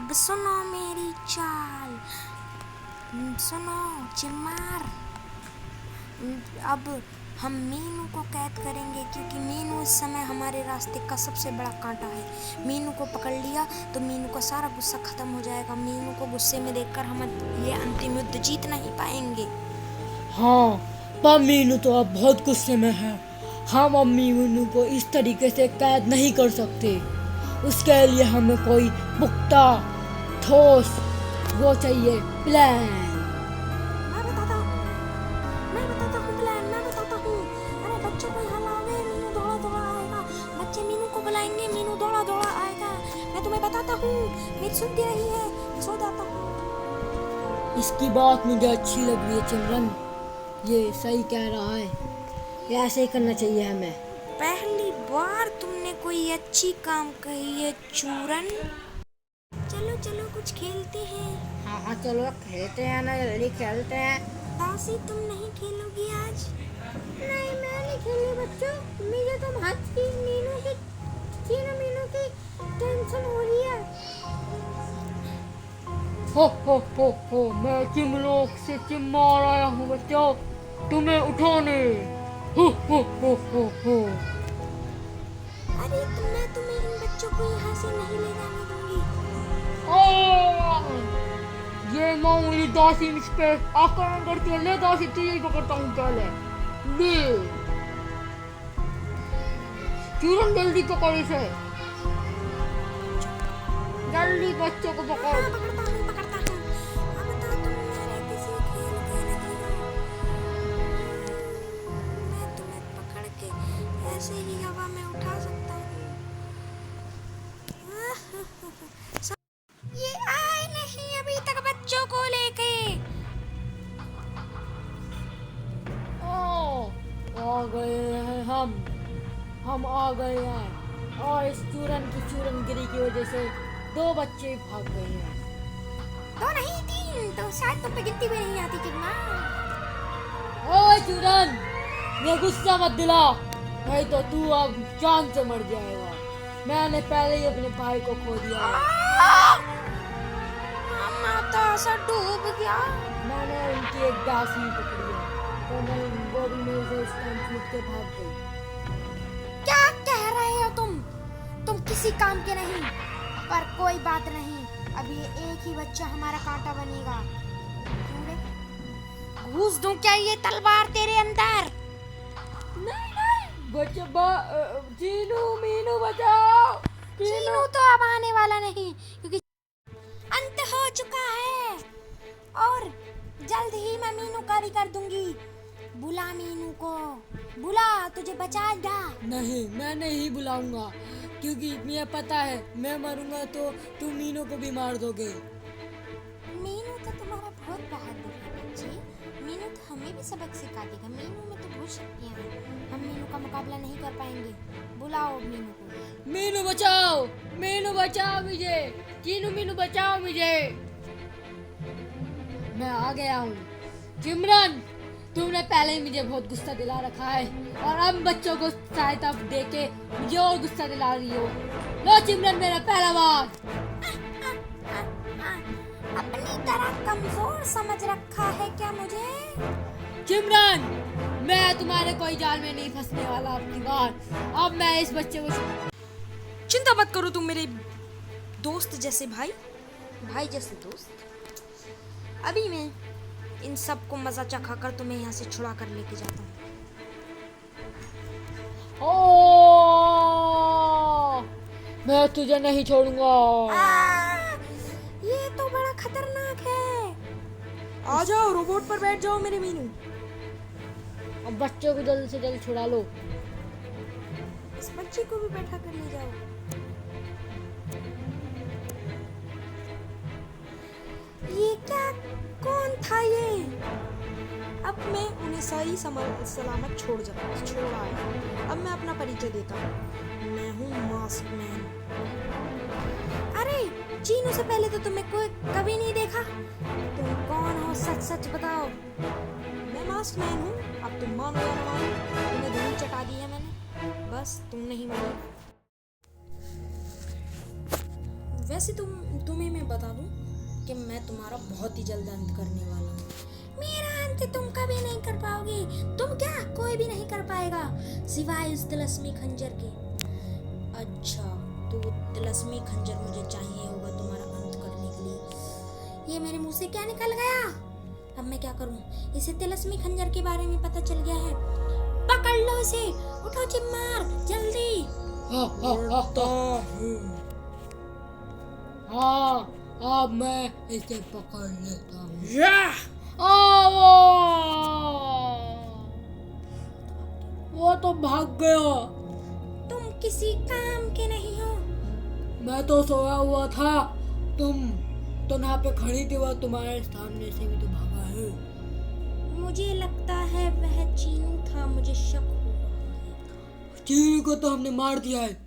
अब सुनो मेरी चाल, सुनो चिमार। अब हम मीनू को कैद करेंगे क्योंकि मीनू इस समय हमारे रास्ते का सबसे बड़ा कांटा है। मीनू को पकड़ लिया तो मीनू का सारा गुस्सा खत्म हो जाएगा। मीनू को गुस्से में देखकर हम ये अंतिम युद्ध जीत नहीं पाएंगे। हाँ, पर मीनू तो अब बहुत गुस्से में है। हम अब मीनू को इस तरीके से कैद नहीं कर सकते। उसके लिए हमें कोई पुख्ता ठोस वो चाहिए प्लान। मैं बताता हूँ प्लान, मैं बताता हूँ। अरे बच्चों को यहाँ लाओगे, मीनू दौड़ा दौड़ा आएगा। बच्चे मीनू को बुलाएंगे, मीनू दौड़ा दौड़ा आएगा। मैं तुम्हें बताता हूँ, मेरी सुनती नहीं है, सो जाता हूँ। इसकी बात मुझे अच्छी लग रही है चिमरन, ये सही कह रहा है। ये ऐसे ही करना चाहिए हमें। पहली बार तुमने कोई अच्छी काम कही है चूरन। चलो चलो कुछ खेलते हैं। हाँ चलो खेलते हैं ना, जल्दी खेलते हैं। दासी तुम नहीं खेलोगी आज? नहीं मैं नहीं खेली बच्चों, मुझे तो हंस की मीनू की टेंशन हो रही है। हो मैं चिमलोक से चिम्मार आया हूँ बच्चों, तुम्हें उठाने। हो। अरे मैं तुम्हें इन बच्चों को यहाँ से नहीं ले जाने दूंगी। ये मामूली दासी मुझ पे आक्रमण करती है। ले दासी तुझे पकड़ता हूँ पहले। ले चूरन, जल्दी पकड़ इसे, जल्दी बच्चों को पकड़। पकड़ता हूँ। अब तो तुम मेरे किसी खेल के नहीं हो। मैं तुम्हें पकड़ के ऐसे ही हवा में उठा सकता हूँ। ये आए नहीं अभी तक बच्चों को लेके। आ गए हैं हम आ गए हैं। और इस चूरनगिरी की वजह से 2 बच्चे भाग गए हैं। 2 नहीं 3, तो शायद तुम पे गिनती भी नहीं आती कितना। ओए चूरन, ये गुस्सा मत दिला, नहीं तो तू अब जान से मर जाएगा। मैंने पहले ही अपने भाई को खो दिया। माता सा डूब गया। मैंने उनकी एक दासी पकड़ी है, तो मैं वो भी मेरे से इस टाइम छूट के भाग गई। क्या कह रहे हो तुम किसी काम के नहीं। पर कोई बात नहीं, अब ये एक ही बच्चा हमारा कांटा बनेगा। घूस दूं क्या ये तलवार तेरे अंदर? नहीं बच्चा चीनू मीनू बचाओ। चीनू तो अब आने वाला नहीं क्योंकि अंत हो चुका है। और जल्द ही मैं मीनू का भी कर दूंगी। बुला मीनू को, बुला, तुझे बचाएगा। नहीं, मैं नहीं बुलाऊंगा, क्योंकि मुझे पता है मैं मरूंगा तो तुम मीनू को भी मार दोगे। मीनू तो तुम्हारा बहुत बहादुर है बच्ची। मीनू तो हमें भी सबक सिखा देगा। मीनू में तो बहुत शक्तियाँ हैं, हम मीनू का मुकाबला नहीं कर पाएंगे। बुलाओ मीनू को। मीनू बचाओ मुझे। चीनू मीनू बचाओ मुझे। मैं आ गया हूँ। चिमरन, तुमने पहले ही मुझे बहुत गुस्सा दिला रखा है और अब बच्चों को सहायता देके मुझे और गुस्सा दिला रही हो। लो चिमरन, मेरा पहला वार। अपनी तरह कमजोर समझ रखा है क्या मुझे? चिमरन, मैं तुम्हारे कोई जाल में नहीं फंसने वाला अपनी बार। अब मैं इस बच्चे को। चिंता मत करो, तुम मेरे दोस्त जैसे भाई जैसे दोस्त। अभी मैं इन सब को मजा चखा कर तुम्हें यहाँ से छुड़ा कर लेके जाता हूँ। मैं तुझे नहीं छोड़ूंगा। ये तो बड़ा खतरनाक है। आ जाओ, रोबोट पर बैठ जाओ मेरे मीनू। अब बच्चों को जल्द से जल्द छुड़ा लो। इस बच्चे को भी बैठा कर ले जाओ। ये क्या, कौन था ये? अब मैं उन्हें सही सलामत छोड़ आया। अब मैं अपना परिचय देता हूँ। मैं हूँ मास्क मैन। अरे चीनू से पहले तो तुम्हें कोई कभी नहीं देखा। तुम कौन हो, सच बताओ। मैं मास्क मैन हूँ। अब तुम मानो या ना मानो, तुम्हें धूल चटा दी है मैंने, बस तुम नहीं मानो। वैसे तुम्हें मैं बता दूं कि मैं तुम्हारा बहुत ही जल्द अंत करने वाला हूँ। मेरा अंत तुम कभी नहीं कर पाओगे। तुम क्या, कोई भी नहीं कर पाएगा सिवाय उस तिलस्मी खंजर के। अच्छा, तो तिलस्मी खंजर मुझे चाहिए होगा तुम्हारा अंत करने के लिए। ये मेरे मुंह से क्या निकल गया? अब मैं क्या करूं? इसे तिलस्मी खंजर के बारे में पता चल गया है। पकड़ लो इसे, उठो चिम्मार, जल्दी। हाँ, अब मैं इसे पकड़ लेता हूँ। वो तो भाग गया। तुम किसी काम के नहीं हो। मैं तो सोया हुआ था। तुम तो यहाँ पे खड़ी थी, वो तुम्हारे सामने से भी तो भागा है। मुझे लगता है वह चीनू था, मुझे शक हो रहा है। चीनी को तो हमने मार दिया है।